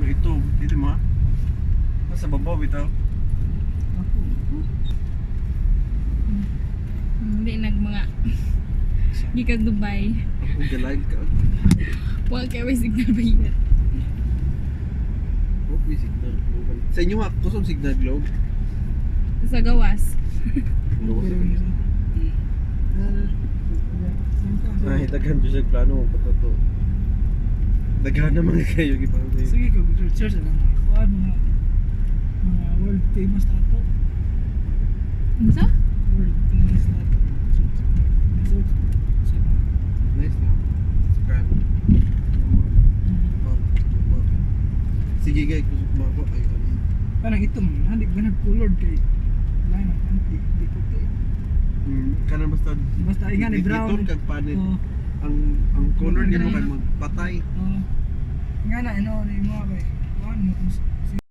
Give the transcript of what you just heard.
ito. Dito mo ha? Nasa babaw bitaw. Ako. Hindi mga di ka Dubai. Ako galag ka. Wa kay may signal ba yun? Oh, may signal globe. Sa inyo ha, kusong signal globe. Sa gawas. Daghan ko siya plano mo pa to. Daghan naman kayo gipang say. Sige ko, search lang mga kuan mga world famous tato. Unsa? World famous tato. Search. Nice na. Subscribe. Sige guys, kusog mo ako. Ay, ano. Parang ito man, hindi ba nag-colored kay line ang anti, di puti. Kanan basta Basta ingan ni brown. Ito kag panit. Oo. Ang color niya mo kay magpatay. Oo. Nga na, ano, ni mo kay